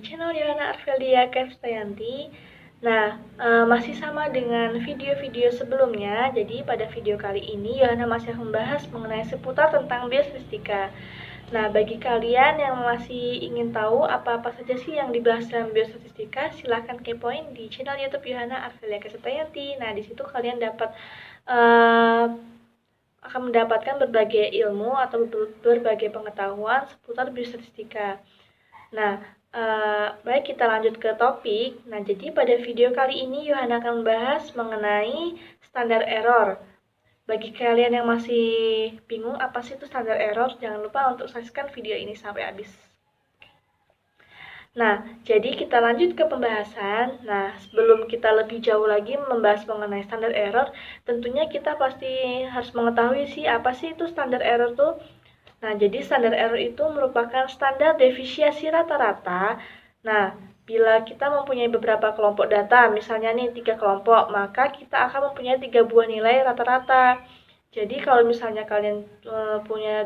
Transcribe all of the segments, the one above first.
channel Yohana Arvelia Kefstayanti. Nah, masih sama dengan video-video sebelumnya. Jadi pada video kali ini Yohana masih membahas mengenai seputar tentang biostatistika. Nah, bagi kalian yang masih ingin tahu apa-apa saja sih yang dibahas dalam biostatistika, silahkan kepoin di channel YouTube Yohana Arvelia Kefstayanti. Nah, di situ kalian dapat akan mendapatkan berbagai ilmu atau berbagai pengetahuan seputar biostatistika. Nah, baik kita lanjut ke topik. Nah, jadi pada video kali ini Yohana akan membahas mengenai standar error. Bagi kalian yang masih bingung apa sih itu standar error, jangan lupa untuk saksikan video ini sampai habis. Nah, jadi kita lanjut ke pembahasan. Nah, sebelum kita lebih jauh lagi membahas mengenai standar error, tentunya kita pasti harus mengetahui sih apa sih itu standar error tuh. Nah, jadi standar error itu merupakan standar deviasi rata-rata. Nah, bila kita mempunyai beberapa kelompok data, misalnya nih 3 kelompok, maka kita akan mempunyai 3 buah nilai rata-rata. Jadi kalau misalnya kalian punya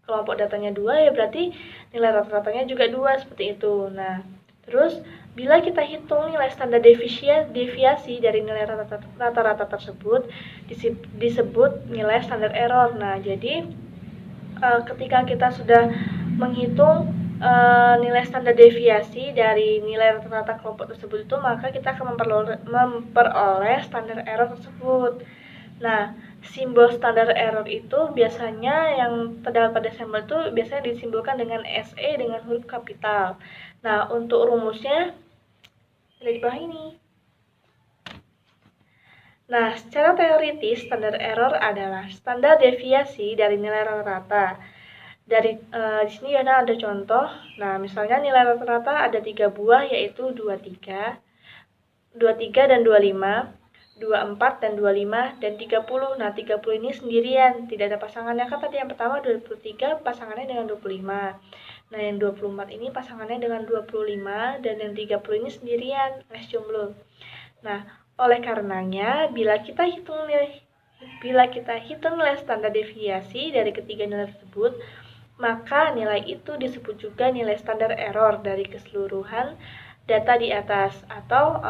kelompok datanya 2, ya berarti nilai rata-ratanya juga 2, seperti itu. Nah, terus bila kita hitung nilai standar deviasi dari nilai rata-rata tersebut, disebut nilai standar error. Nah, jadi ketika kita sudah menghitung nilai standar deviasi dari nilai rata-rata kelompok tersebut itu, maka kita akan memperoleh standar error tersebut. Nah, simbol standar error itu biasanya yang terdapat pada sampel itu biasanya disimbolkan dengan SE dengan huruf kapital. Nah, untuk rumusnya ada di bawah ini. Nah, secara teoritis, standar error adalah standar deviasi dari nilai rata-rata. Di sini ada contoh. Nah, misalnya nilai rata-rata ada 3 buah, yaitu 23 dan 25, 24 dan 25, dan 30. Nah, 30 ini sendirian, tidak ada pasangannya. Kan tadi yang pertama 23 pasangannya dengan 25. Nah, yang 24 ini pasangannya dengan 25, dan yang 30 ini sendirian, alias jomblo. Nah, oleh karenanya, bila kita hitung nilai standar deviasi dari ketiga nilai tersebut, maka nilai itu disebut juga nilai standar error dari keseluruhan data di atas. Atau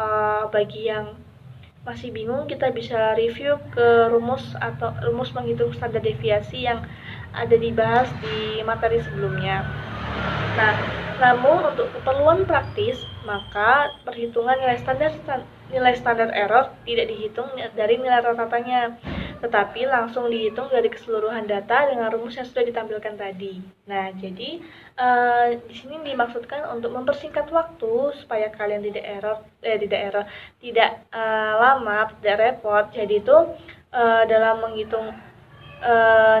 bagi yang masih bingung, kita bisa review ke rumus menghitung standar deviasi yang ada dibahas di materi sebelumnya. Nah, namun untuk keperluan praktis, maka perhitungan nilai standar error tidak dihitung dari nilai rata-ratanya, tetapi langsung dihitung dari keseluruhan data dengan rumus yang sudah ditampilkan tadi. Nah, jadi di sini dimaksudkan untuk mempersingkat waktu supaya kalian tidak lama, tidak repot. Jadi itu dalam menghitung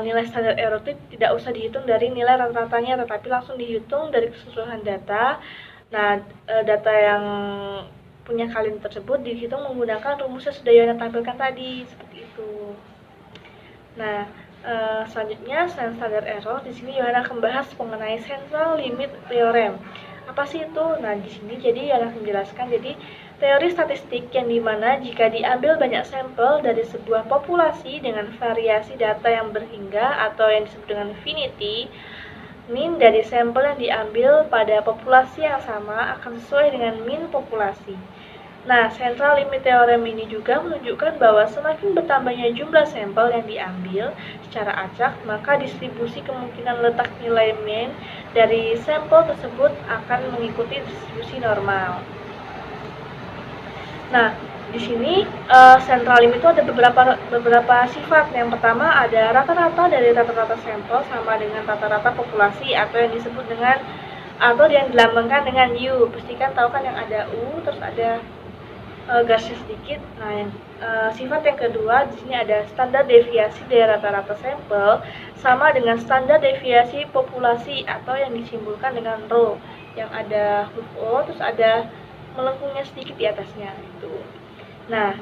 nilai standar error itu tidak usah dihitung dari nilai rata-ratanya, tetapi langsung dihitung dari keseluruhan data. Nah, data yang punya kalian tersebut dihitung menggunakan rumus yang sudah Yohana tampilkan tadi, seperti itu. Nah, selanjutnya standar error. Di sini Yohana akan membahas mengenai central limit theorem. Apa sih itu? Nah, di sini jadi Yohana akan menjelaskan. Jadi teori statistik yang dimana jika diambil banyak sampel dari sebuah populasi dengan variasi data yang berhingga atau yang disebut dengan finity, mean dari sampel yang diambil pada populasi yang sama akan sesuai dengan mean populasi. Nah, central limit theorem ini juga menunjukkan bahwa semakin bertambahnya jumlah sampel yang diambil secara acak, maka distribusi kemungkinan letak nilai mean dari sampel tersebut akan mengikuti distribusi normal. Nah, di sini central limit itu ada beberapa sifat. Yang pertama ada rata-rata dari rata-rata sampel sama dengan rata-rata populasi atau yang disebut dengan atau yang dilambangkan dengan U. Pastikan tahu kan yang ada U terus ada garisnya sedikit. Nah, yang sifat yang kedua di sini ada standar deviasi dari rata-rata sampel sama dengan standar deviasi populasi atau yang disimbolkan dengan rho, yang ada huruf O terus ada melengkungnya sedikit di atasnya itu. Nah,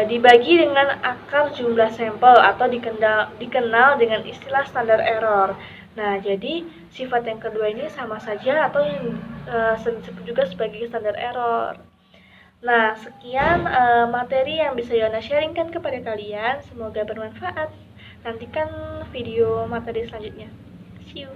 dibagi dengan akar jumlah sampel atau dikenal dengan istilah standar error. Nah, jadi sifat yang kedua ini sama saja atau yang disebut juga sebagai standar error. Nah, sekian materi yang bisa Yohana sharingkan kepada kalian. Semoga bermanfaat. Nantikan video materi selanjutnya. See you.